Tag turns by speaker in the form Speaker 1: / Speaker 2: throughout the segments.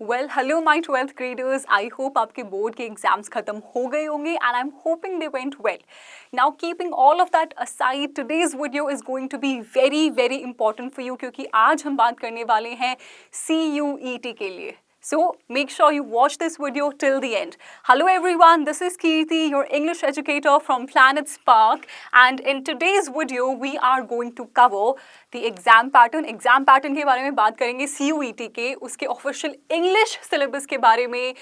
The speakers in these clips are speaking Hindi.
Speaker 1: Well, hello my 12th graders. I hope आपके बोर्ड के एग्जाम्स खत्म हो गए होंगे and I'm hoping they went well. Now keeping all of that aside, today's video is going to be very important for you क्योंकि आज हम बात करने वाले हैं CUET के लिए. So make sure you watch this video till the end. Hello everyone, this is Kirti, your English educator from Planet Spark, and in today's video we are going to cover the exam pattern. Exam pattern के बारे में बात करेंगे CUET के, उसके official English syllabus के बारे में,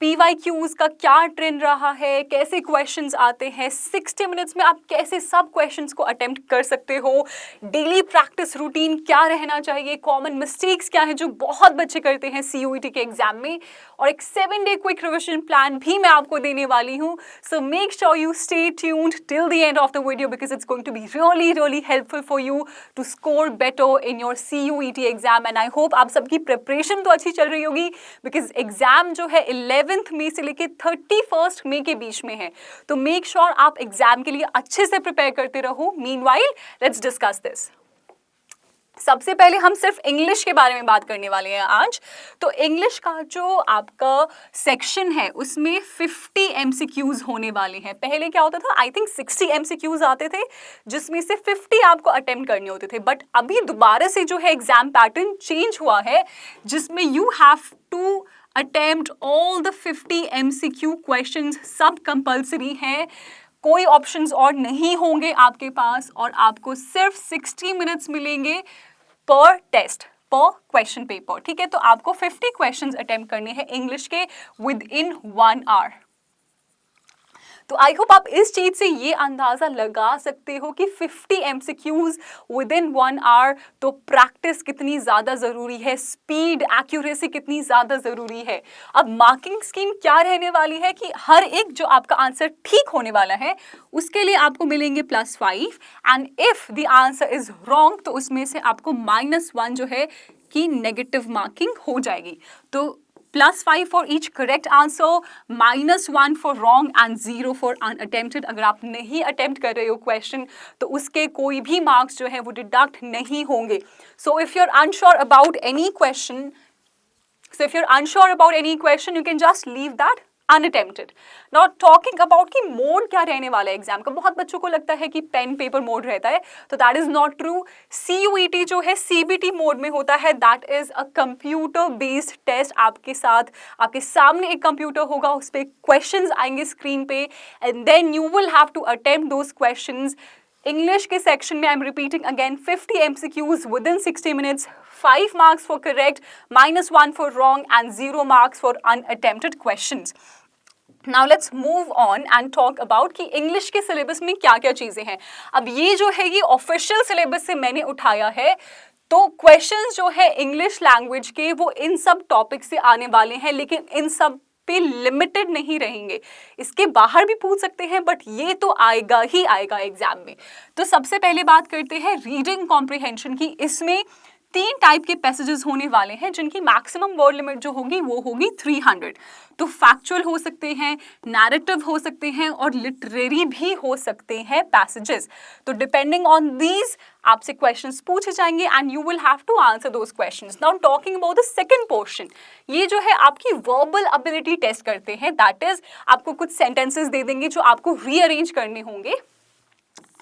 Speaker 1: PYQs का क्या ट्रेंड रहा है, कैसे क्वेश्चंस आते हैं, 60 मिनट्स में आप कैसे सब क्वेश्चंस को अटेम्प्ट कर सकते हो, डेली प्रैक्टिस रूटीन क्या रहना चाहिए, कॉमन मिस्टेक्स क्या है जो बहुत बच्चे करते हैं CUET के एग्जाम में, और एक 7-day क्विक रिविजन प्लान भी मैं आपको देने वाली हूँ. So make sure you stay tuned till the end of the video because it's going to be really helpful for you to score better in your CUET exam. And I hope आप सबकी प्रिपरेशन तो अच्छी चल रही होगी बिकॉज एग्जाम जो है 11th मई से लेके 31st मई के बीच में है. तो मेक श्योर आप एग्जाम के लिए अच्छे से प्रिपेयर करते रहो. Meanwhile let's discuss this. सबसे पहले हम सिर्फ इंग्लिश के बारे में बात करने वाले हैं आज. तो इंग्लिश का जो आपका सेक्शन है उसमें 50 MCQs होने वाले हैं. पहले क्या होता था, आई थिंक 60 MCQs आते थे जिसमें से 50 आपको अटेम्प्ट करने होते थे. बट अभी दोबारा से जो है एग्जाम पैटर्न चेंज हुआ है जिसमें you have to attempt all the 50 MCQ questions. सब कंपल्सरी है, कोई ऑप्शंस और नहीं होंगे आपके पास, और आपको सिर्फ 60 मिनट्स मिलेंगे पर टेस्ट, पर क्वेश्चन पेपर. ठीक है, तो आपको 50 क्वेश्चंस अटेम्प्ट करने हैं इंग्लिश के विद इन 1 आवर. तो आई होप आप इस चीज से ये अंदाजा लगा सकते हो कि 50 MCQs विद इन 1 आवर, तो प्रैक्टिस कितनी ज़्यादा ज़रूरी है, स्पीड एक्यूरेसी कितनी ज़्यादा ज़रूरी है. अब मार्किंग स्कीम क्या रहने वाली है कि हर एक जो आपका आंसर ठीक होने वाला है उसके लिए आपको मिलेंगे +5, and if the answer is wrong तो उसमें से आपको -1 जो है कि नेगेटिव मार्किंग हो जाएगी. तो +5 for each correct answer, -1 for wrong and 0 for unattempted. अगर आप नहीं अटेम्प्ट कर रहे हो क्वेश्चन तो उसके कोई भी मार्क्स जो है वो डिडक्ट नहीं होंगे. So if you are unsure about any question, you can just leave that unattempted. Now talking about कि मोड क्या रहने वाला है एग्जाम का. बहुत बच्चों को लगता है कि पेन पेपर मोड रहता है, तो that is not true. CUET जो है CBT मोड में होता है. That is a computer based test. आपके साथ आपके सामने एक कंप्यूटर होगा, उस पर क्वेश्चंस आएंगे स्क्रीन पे, and then you will have to attempt those questions. English के सेक्शन में I am repeating again 50 MCQs with in 60 minutes, 5 marks for correct, -1 for wrong and 0 marks for unattempted questions. Now let's move on and talk about कि इंग्लिश के सिलेबस में क्या क्या चीज़ें हैं. अब ये जो है ये ऑफिशियल सिलेबस से मैंने उठाया है, तो क्वेश्चंस जो है इंग्लिश लैंग्वेज के वो इन सब टॉपिक से आने वाले हैं, लेकिन इन सब पे लिमिटेड नहीं रहेंगे. इसके बाहर भी पूछ सकते हैं बट ये तो आएगा ही आएगा एग्जाम में. तो सबसे पहले बात करते हैं रीडिंग कॉम्प्रिहेंशन की. इसमें 3 टाइप के पैसेजेस होने वाले हैं जिनकी मैक्सिमम वर्ड लिमिट जो होगी वो होगी 300. तो फैक्चुअल हो सकते हैं, नैरेटिव हो सकते हैं, और लिटरेरी भी हो सकते हैं पैसेजेस. तो डिपेंडिंग ऑन दीज आपसे क्वेश्चंस पूछे जाएंगे and you will have to answer those questions. Now talking about the second portion, ये जो है आपकी वर्बल एबिलिटी टेस्ट करते हैं. दैट इज आपको कुछ सेंटेंसेस दे देंगे जो आपको रीअरेंज करने होंगे.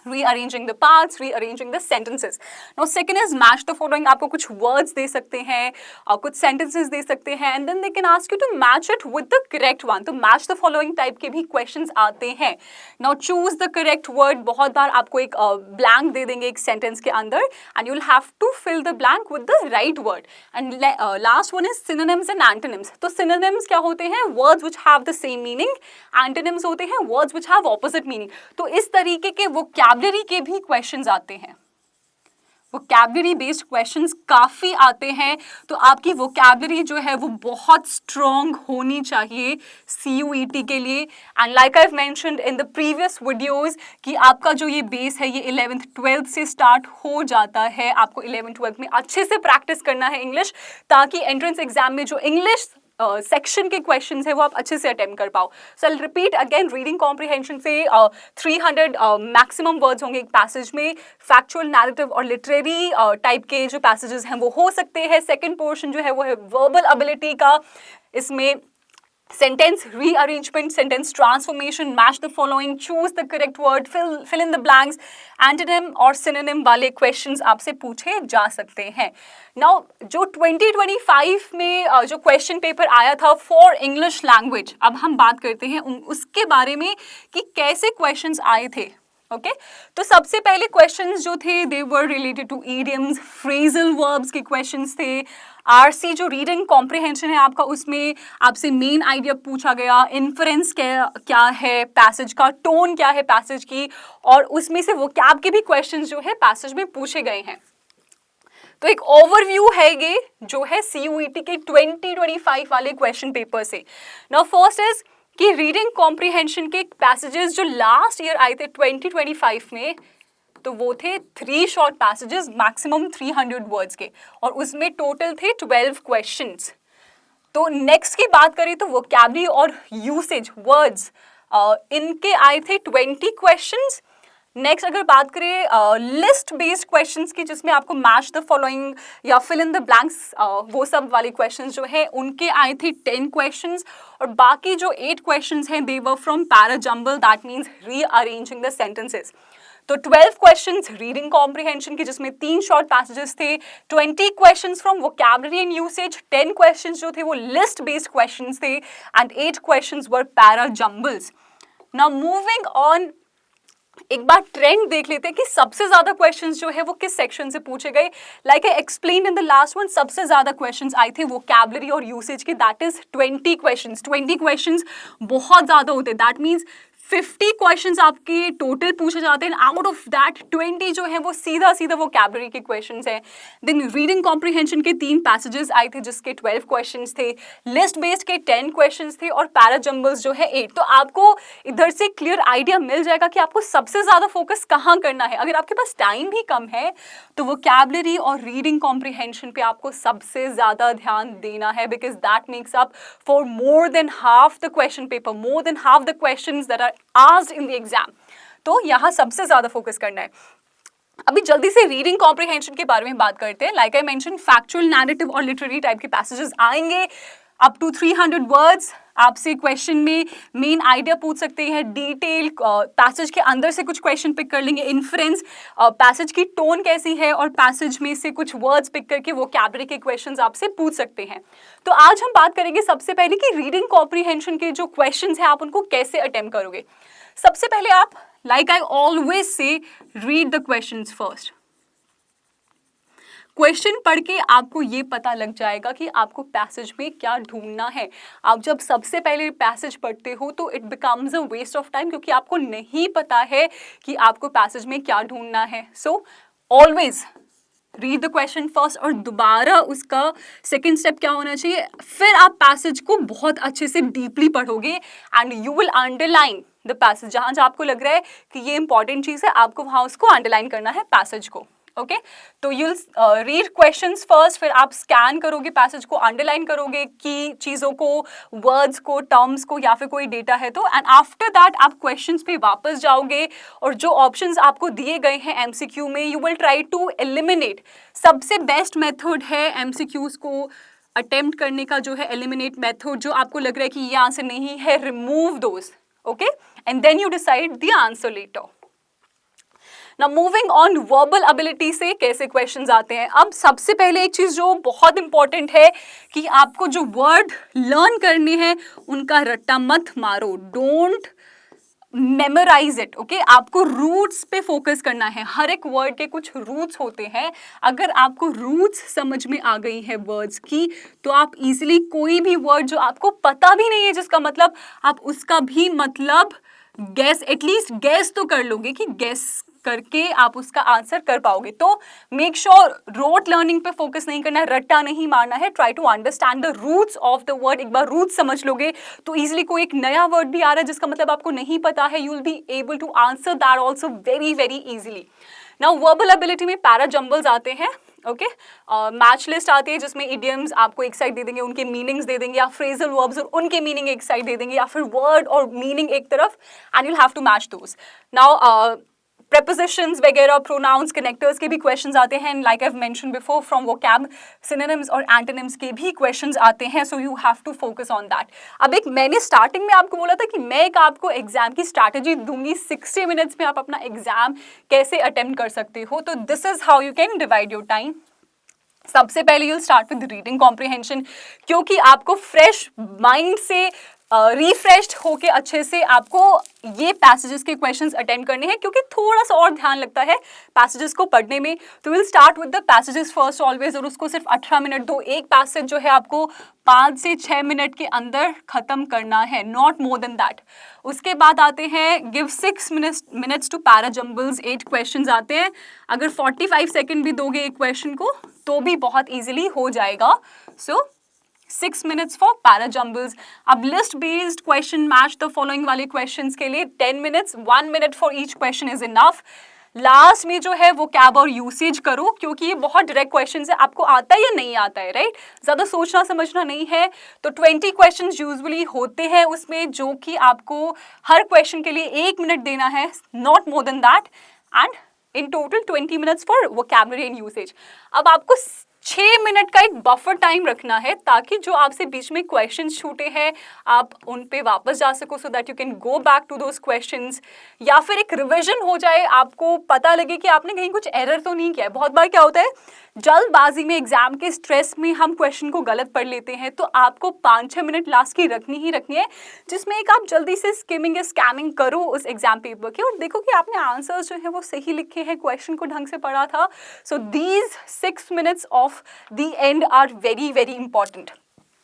Speaker 1: rearranging the parts, rearranging the sentences. Now second is match the following. आपको कुछ words दे सकते हैं और कुछ sentences दे सकते हैं, and then they can ask you to match it with the correct one. तो match the following type के भी questions आते हैं. Now choose the correct word. बहुत बार आपको एक blank दे देंगे एक sentence के अंदर, and you'll have to fill the blank with the right word. And last one is synonyms and antonyms. तो synonyms क्या होते हैं? Words which have the same meaning. Antonyms होते हैं words which have opposite meaning. तो इस तरीके के वोकैबुलरी के भी क्वेश्चंस आते हैं. वोकैबुलरी बेस्ड क्वेश्चंस काफ़ी आते हैं, तो आपकी वोकैबुलरी जो है वो बहुत स्ट्रॉन्ग होनी चाहिए CUET के लिए. And like I have mentioned in the previous videos कि आपका जो ये बेस है ये 11th 12th से स्टार्ट हो जाता है. आपको 11th 12th में अच्छे से प्रैक्टिस करना है इंग्लिश, ताकि एंट्रेंस एग्जाम में जो इंग्लिश सेक्शन के क्वेश्चंस है वो आप अच्छे से अटेम्प्ट कर पाओ. So I repeat again, reading comprehension से 300 मैक्सिमम वर्ड्स होंगे एक पैसेज में. फैक्चुअल, नैरेटिव और लिटरेरी टाइप के जो पैसेजेस हैं वो हो सकते हैं. सेकंड पोर्शन जो है वो है वर्बल एबिलिटी का. इसमें sentence rearrangement, sentence transformation, match the following, choose the correct word, fill in the blanks, antonym और synonym वाले questions आपसे पूछे जा सकते हैं. Now जो 2025 में जो question paper आया था for English language, अब हम बात करते हैं उसके बारे में कि कैसे questions आए थे. ओके तो सबसे पहले क्वेश्चंस जो थे they were related to idioms, phrasal verbs के क्वेश्चंस थे. आरसी जो रीडिंग कॉम्प्रिहेंशन है आपका, उसमें आपसे मेन आइडिया पूछा गया, इन्फरेंस क्या है पैसेज का, टोन क्या है पैसेज की, और उसमें से वोकैब के भी क्वेश्चंस जो है पैसेज में पूछे गए हैं. तो एक ओवरव्यू है ये जो है CUET के 2025 वाले क्वेश्चन पेपर से. नाउ फर्स्ट इज कि रीडिंग कॉम्प्रिहेंशन के पैसेजेस जो लास्ट ईयर आए थे 2025 में, तो वो थे 3 शॉर्ट पैसेजेस मैक्सिमम 300 वर्ड्स के, और उसमें टोटल थे 12 क्वेश्चंस. तो नेक्स्ट की बात करें तो वोकैबुलरी और यूसेज वर्ड्स इनके आए थे 20 क्वेश्चंस. नेक्स्ट अगर बात करें लिस्ट बेस्ड क्वेश्चंस की, जिसमें आपको मैच द फॉलोइंग या फिल इन द ब्लैंक्स वो सब वाले क्वेश्चंस जो है उनके आए थे 10 क्वेश्चंस. और बाकी जो 8 क्वेश्चंस हैं they were from parajumble, that means rearranging the sentences. तो 12 क्वेश्चंस रीडिंग कॉम्प्रिहेंशन के, जिसमें 3 शॉर्ट पैसेजेस थे, 20 questions from vocabulary and usage, 10 questions जो थे वो लिस्ट बेस्ड क्वेश्चंस थे, and 8 questions were parajumbles. Now moving on, एक बार ट्रेंड देख लेते हैं कि सबसे ज्यादा क्वेश्चंस जो है वो किस सेक्शन से पूछे गए. Like I explained in the last one, सबसे ज्यादा क्वेश्चंस आए थे वोकैबुलरी और यूसेज के, दैट इज 20 क्वेश्चंस. 20 क्वेश्चंस बहुत ज्यादा होते हैं, दैट मीन्स 50 क्वेश्चंस आपके टोटल पूछे जाते हैं. आउट ऑफ दैट 20 जो है वो सीधा वोकैबुलरी के क्वेश्चंस हैं. देन रीडिंग कॉम्प्रिहेंशन के 3 पैसेजेस आए थे जिसके 12 क्वेश्चंस थे, लिस्ट बेस्ड के 10 क्वेश्चंस थे, और पैराजम्बल्स जो है 8. तो आपको इधर से क्लियर आइडिया मिल जाएगा कि आपको सबसे ज्यादा फोकस कहाँ करना है. अगर आपके पास टाइम भी कम है तो वोकैबुलरी और रीडिंग कॉम्प्रिहेंशन पे आपको सबसे ज्यादा ध्यान देना है, because that makes up for more than half the question paper, more than half the questions that are asked in the exam. तो यहाँ सबसे ज्यादा फोकस करना है. अभी जल्दी से रीडिंग कॉम्प्रिहेंशन के बारे में बात करते हैं. Like I mention, factual, narrative और लिटरेरी टाइप के पैसेजेस आएंगे अप टू 300 वर्ड्स. आपसे क्वेश्चन में मेन आइडिया पूछ सकते हैं, डिटेल पैसेज के अंदर से कुछ क्वेश्चन पिक कर लेंगे, इन्फ्रेंस, पैसेज की टोन कैसी है, और पैसेज में से कुछ वर्ड्स पिक करके वोकैबुलरी के क्वेश्चंस आपसे पूछ सकते हैं. तो आज हम बात करेंगे सबसे पहले कि रीडिंग कॉम्प्रिहेंशन के जो क्वेश्चंस हैं आप उनको कैसे अटेम्प्ट करोगे. सबसे पहले आप, like I always say, read the questions first. Question पढ़ के आपको ये पता लग जाएगा कि आपको पैसेज में क्या ढूंढना है. आप जब सबसे पहले पैसेज पढ़ते हो तो it becomes a waste of time, क्योंकि आपको नहीं पता है कि आपको पैसेज में क्या ढूंढना है. So always read the question first, और दोबारा उसका सेकेंड स्टेप क्या होना चाहिए, फिर आप पैसेज को बहुत अच्छे से डीपली पढ़ोगे and you will underline the passage. जहाँ जहाँ आपको लग रहा है कि ये इंपॉर्टेंट चीज़ है, आपको वहाँ उसको अंडरलाइन करना है पैसेज को. ओके तो यूल रीड क्वेश्चंस फर्स्ट, फिर आप स्कैन करोगे पैसेज को, अंडरलाइन करोगे कि चीज़ों को, वर्ड्स को, टर्म्स को, या फिर कोई डेटा है तो, एंड आफ्टर दैट आप क्वेश्चंस पे वापस जाओगे, और जो ऑप्शंस आपको दिए गए हैं MCQ में you will try to eliminate. सबसे बेस्ट मेथड है MCQs को अटेम्प्ट करने का जो है एलिमिनेट मेथड. जो आपको लग रहा है कि ये आंसर नहीं है, remove those. Okay and then you decide the answer later. Now moving on, verbal ability से कैसे क्वेश्चंस आते हैं. अब सबसे पहले एक चीज जो बहुत इंपॉर्टेंट है कि आपको जो वर्ड लर्न करने हैं उनका रट्टा मत मारो. Don't memorize it. ओके आपको रूट्स पे फोकस करना है. हर एक वर्ड के कुछ रूट्स होते हैं. अगर आपको रूट्स समझ में आ गई है वर्ड्स की, तो आप इजीली कोई भी वर्ड जो आपको पता भी नहीं है जिसका मतलब, आप उसका भी मतलब गैस, एटलीस्ट गैस तो कर लोगे, कि गैस करके आप उसका आंसर कर पाओगे. तो मेक श्योर रोट लर्निंग पे फोकस नहीं करना है, रट्टा नहीं मारना है. Try to understand the roots of the word. एक बार रूट्स समझ लोगे तो इजीली कोई एक नया वर्ड भी आ रहा है जिसका मतलब आपको नहीं पता है, you will be able to answer that also very very easily. Now verbal ability में पैराजम्बल्स आते हैं. ओके। मैच लिस्ट आती है जिसमें इडियम्स आपको एक साइड दे देंगे, उनके मीनिंग्स दे देंगे, या फ्रेजल वर्ब्स और उनके मीनिंग एक साइड दे देंगे, या फिर वर्ड और मीनिंग एक तरफ, and you'll have to match those. Now prepositions वगैरह, pronouns, connectors के भी questions आते हैं, and like I've mentioned before from vocab, synonyms और antonyms के भी questions आते हैं, so you have to focus on that। अब एक मैंने starting में आपको बोला था कि मैं एक आपको एग्जाम की strategy दूंगी, 60 minutes में आप अपना एग्जाम कैसे attempt कर सकते हो, तो this is how you can divide your time। सबसे पहले you'll start with reading comprehension, क्योंकि आपको फ्रेश माइंड से रिफ्रेश्ड होके अच्छे से आपको ये पैसेजेस के क्वेश्चंस अटेंड करने हैं, क्योंकि थोड़ा सा और ध्यान लगता है पैसेजेस को पढ़ने में। तो will start with the passages first always, और उसको सिर्फ 18 मिनट दो। एक पैसेज जो है आपको 5 से 6 मिनट के अंदर खत्म करना है, नॉट मोर देन दैट। उसके बाद आते हैं give 6 minutes to para jumbles, 8 question आते हैं। अगर 45 सेकेंड भी दोगे एक क्वेश्चन को तो भी बहुत ईजिली हो जाएगा। सो 6 minutes फॉर पैरा जम्बल्स। अब list based question, match the following वाले क्वेश्चंस के लिए 10 minutes, 1 minute for each question is enough. Last में जो है वो कैब और यूसेज करो, क्योंकि ये बहुत डायरेक्ट क्वेश्चन है, आपको आता है या नहीं आता है, राइट? ज़्यादा सोचना समझना नहीं है। तो 20 क्वेश्चन यूजुअली होते हैं उसमें, जो कि आपको हर क्वेश्चन के लिए 1 मिनट देना है, not more than that, and in total 20 minutes for vocabulary and usage. अब आपको 6 मिनट का एक बफर टाइम रखना है, ताकि जो आपसे बीच में क्वेश्चंस छूटे हैं आप उन पे वापस जा सको, so that you can go back to those questions, या फिर एक रिवीजन हो जाए, आपको पता लगे कि आपने कहीं कुछ एरर तो नहीं किया है। बहुत बार क्या होता है, जल्दबाजी में एग्जाम के स्ट्रेस में हम क्वेश्चन को गलत पढ़ लेते हैं, तो आपको 5-6 मिनट लास्ट की रखनी ही रखनी है, जिसमें एक आप जल्दी से स्किमिंग या स्कैमिंग करो उस एग्जाम पेपर के, और देखो कि आपने आंसर्स जो है वो सही लिखे हैं, क्वेश्चन को ढंग से पढ़ा था। So these 6 minutes of the end are very very important।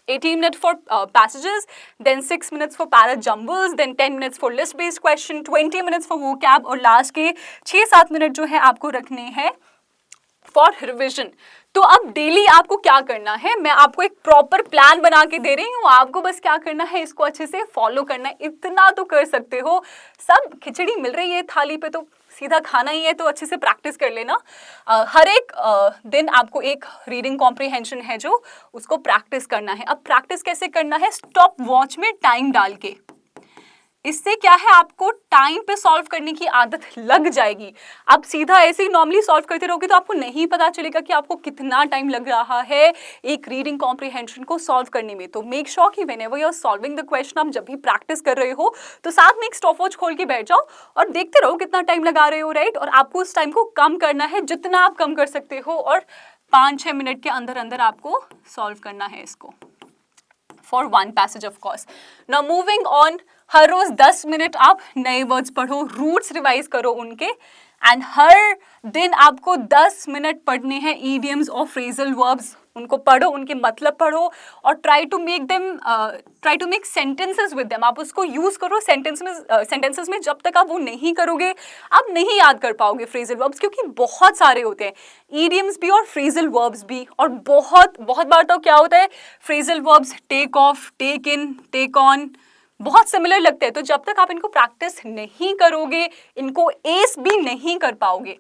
Speaker 1: 18 minutes for passages, then 6 minutes for para jumbles, then 10 minutes for list based question, 20 minutes for vocab, और लास्ट के 6-7 मिनट जो है आपको रखने हैं फॉर रिविजन। तो अब डेली आपको क्या करना है, मैं आपको एक प्रॉपर प्लान बना के दे रही हूँ, आपको बस क्या करना है, इसको अच्छे से फॉलो करना है। इतना तो कर सकते हो, सब खिचड़ी मिल रही है थाली पे तो सीधा खाना ही है, तो अच्छे से प्रैक्टिस कर लेना। हर एक दिन आपको एक रीडिंग कॉम्प्रिहेंशन है जो उसको प्रैक्टिस करना है। अब प्रैक्टिस कैसे करना है, स्टॉप वॉच में टाइम डाल के। इससे क्या है, आपको टाइम पे सॉल्व करने की आदत लग जाएगी। आप सीधा ऐसे ही नॉर्मली सॉल्व करते रहोगे तो आपको नहीं पता चलेगा कि आपको कितना टाइम लग रहा है एक रीडिंग कॉम्प्रिहेंशन को सॉल्व करने में। तो मेक श्योर कि whenever you are solving the question, आप जब भी प्रैक्टिस कर रहे हो तो साथ में एक स्टॉप वॉच खोल के बैठ जाओ और देखते रहो कितना टाइम लगा रहे हो, राइट? और आपको उस टाइम को कम करना है जितना आप कम कर सकते हो, और 5-6 मिनट के अंदर अंदर आपको सॉल्व करना है इसको for one passage of course. Now moving on, हर रोज 10 मिनट आप नए वर्ड्स पढ़ो, रूट्स रिवाइज करो उनके, एंड हर दिन आपको 10 मिनट पढ़ने हैं ईडियम्स और फ्रेजल वर्ब्स। उनको पढ़ो, उनके मतलब पढ़ो, और try to make sentences with them. आप उसको यूज करो सेंटेंसेस में। जब तक आप वो नहीं करोगे आप नहीं याद कर पाओगे फ्रेजल वर्ब्स, क्योंकि बहुत सारे होते हैं, ईडियम्स भी और फ्रेजल वर्ब्स भी। और बहुत बार तो क्या होता है, phrasal verbs take off, take in, take on बहुत सिमिलर लगते हैं, तो जब तक आप इनको प्रैक्टिस नहीं करोगे इनको एस भी नहीं कर पाओगे।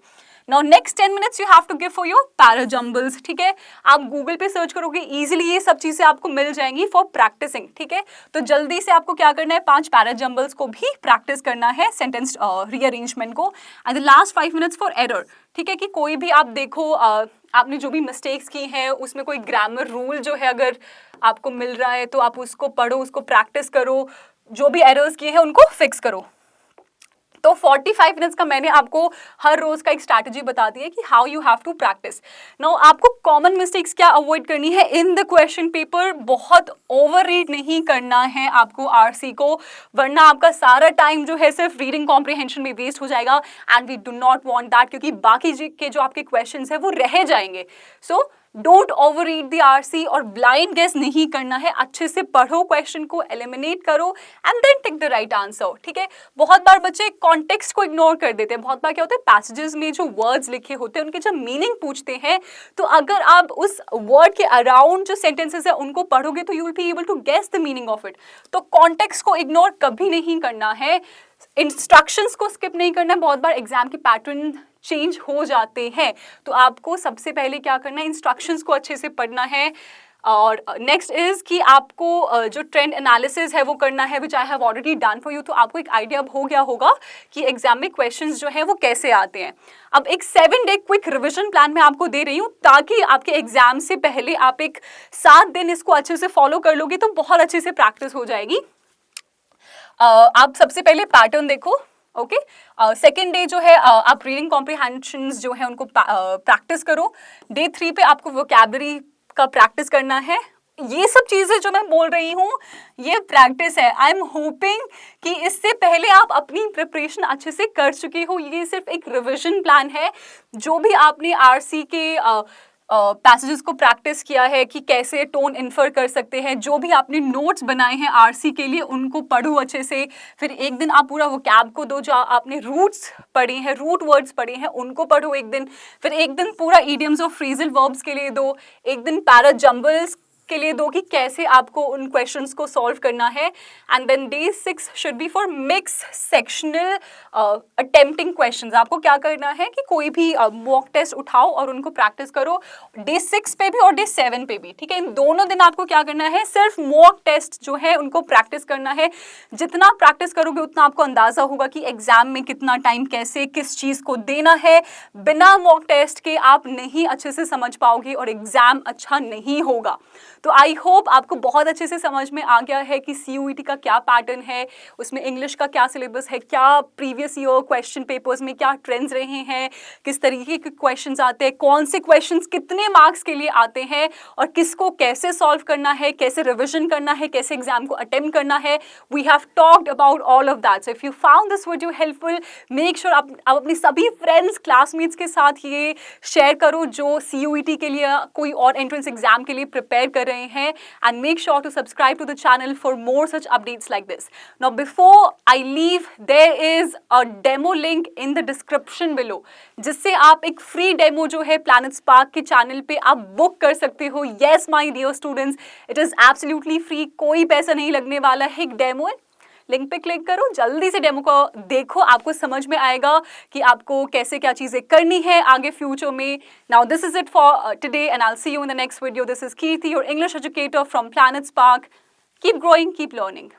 Speaker 1: Now next 10 minutes you have to give for your para jumbles, ठीक है? आप गूगल पे सर्च करोगे, इजीली ये सब चीजें आपको मिल जाएंगी फॉर प्रैक्टिसिंग, ठीक है? तो जल्दी से आपको क्या करना है, 5 पैरा जम्बल्स को भी प्रैक्टिस करना है, सेंटेंस रीअरेंजमेंट को, and the last 5 minutes for error, ठीक है? कि कोई भी आप देखो आपने जो भी मिस्टेक्स की हैं उसमें कोई ग्रामर रूल जो है अगर आपको मिल रहा है तो आप उसको पढ़ो, उसको प्रैक्टिस करो, जो भी एरर्स किए हैं उनको फिक्स करो। तो 45 मिनट्स का मैंने आपको हर रोज का एक स्ट्रैटेजी बता दी है कि how you have to practise. Now आपको कॉमन मिस्टेक्स क्या अवॉइड करनी है इन द क्वेश्चन पेपर, बहुत ओवर रीड नहीं करना है आपको आरसी को, वरना आपका सारा टाइम जो है सिर्फ रीडिंग कॉम्प्रिहेंशन में वेस्ट हो जाएगा, and we do not want that, क्योंकि बाकी के जो आपके क्वेश्चंस है वो रह जाएंगे। So don't over read the RC, और ब्लाइंड गेस नहीं करना है, अच्छे से पढ़ो, क्वेश्चन को एलिमिनेट करो and then tick the right answer, ठीक है? बहुत बार बच्चे कॉन्टेक्स्ट को इग्नोर कर देते हैं। बहुत बार क्या होता है, पैसेजेस में जो वर्ड्स लिखे होते हैं उनके जब मीनिंग पूछते हैं तो अगर आप उस वर्ड के अराउंड जो सेंटेंसेस है उनको पढ़ोगे तो you will be able to guess the meaning of it. तो कॉन्टेक्स्ट को इग्नोर कभी नहीं करना है, इंस्ट्रक्शंस को स्किप नहीं करना है। बहुत बार एग्जाम की पैटर्न चेंज हो जाते हैं। तो आपको सबसे पहले क्या करना है, इंस्ट्रक्शंस को अच्छे से पढ़ना है। और नेक्स्ट इज कि आपको जो ट्रेंड एनालिसिस है वो करना है, which I have already done for you. तो आपको एक आइडिया हो गया होगा कि एग्जाम में क्वेश्चंस जो है वो कैसे आते हैं। अब एक 7 डे क्विक रिवीजन प्लान मैं आपको दे रही हूँ, ताकि आपके एग्जाम से पहले आप एक 7 दिन इसको अच्छे से फॉलो कर लोगे तो बहुत अच्छे से प्रैक्टिस हो जाएगी। आप सबसे पहले पैटर्न देखो, ओके। सेकेंड डे जो है आप रीडिंग कॉम्प्रिहेंशंस जो है उनको प्रैक्टिस करो। डे 3 पे आपको वोकैबुलरी का प्रैक्टिस करना है। ये सब चीजें जो मैं बोल रही हूँ ये प्रैक्टिस है। आई एम होपिंग कि इससे पहले आप अपनी प्रिपरेशन अच्छे से कर चुके हो। ये सिर्फ एक रिवीजन प्लान है। जो भी आपने आरसी के पैसेजेस को प्रैक्टिस किया है कि कैसे टोन इन्फर कर सकते हैं, जो भी आपने नोट्स बनाए हैं आरसी के लिए उनको पढ़ो अच्छे से। फिर एक दिन आप पूरा वोकैब को दो, जो आपने रूट्स पढ़े हैं, रूट वर्ड्स पढ़े हैं उनको पढ़ो एक दिन। फिर एक दिन पूरा इडियम्स और फ्रेजल वर्ब्स के लिए दो। एक दिन पैरा जंबल्स के लिए दो कि कैसे आपको उन क्वेश्चंस को सॉल्व करना है। And then day 6 should be for mix sectional attempting questions. आपको क्या करना है कि कोई भी मॉक टेस्ट उठाओ और उनको प्रैक्टिस करो, डे 6 पे भी और डे 7 पे भी, ठीक है। इन दोनों दिन आपको क्या करना है, सिर्फ मॉक टेस्ट जो है उनको प्रैक्टिस करना है। जितना प्रैक्टिस करोगे उतना आपको अंदाजा होगा कि एग्जाम में कितना टाइम कैसे किस चीज को देना है। बिना मॉक टेस्ट के आप नहीं अच्छे से समझ पाओगे और एग्जाम अच्छा नहीं होगा। तो आई होप आपको बहुत अच्छे से समझ में आ गया है कि CUET का क्या पैटर्न है, उसमें इंग्लिश का क्या सिलेबस है, क्या प्रीवियस ईयर क्वेश्चन पेपर्स में क्या ट्रेंड्स रहे हैं, किस तरीके के क्वेश्चंस आते हैं, कौन से क्वेश्चंस कितने मार्क्स के लिए आते हैं और किसको कैसे सॉल्व करना है, कैसे रिविजन करना है, कैसे एग्जाम को अटेम्प्ट करना है। We have talked about all of that. So if you found this video helpful, make sure आप अपने सभी फ्रेंड्स क्लासमेट्स के साथ ये शेयर करो जो CUET के लिए कोई और एंट्रेंस एग्जाम के लिए प्रिपेयर कर रहे हैं। And make sure to subscribe to the channel for more such updates like this. Now before I leave, there is a demo link in the description below, जिससे आप एक फ्री डेमो जो है प्लैनेट स्पार्क के चैनल पे आप बुक कर सकते हो। Yes my dear students, it is absolutely free, कोई पैसा नहीं लगने वाला है। एक डेमो है, लिंक पे क्लिक करो, जल्दी से डेमो को देखो, आपको समझ में आएगा कि आपको कैसे क्या चीजें करनी है आगे फ्यूचर में। Now this is it for today and I will see you in the next video. This is Kirti, your English educator from planet spark. Keep growing, keep learning.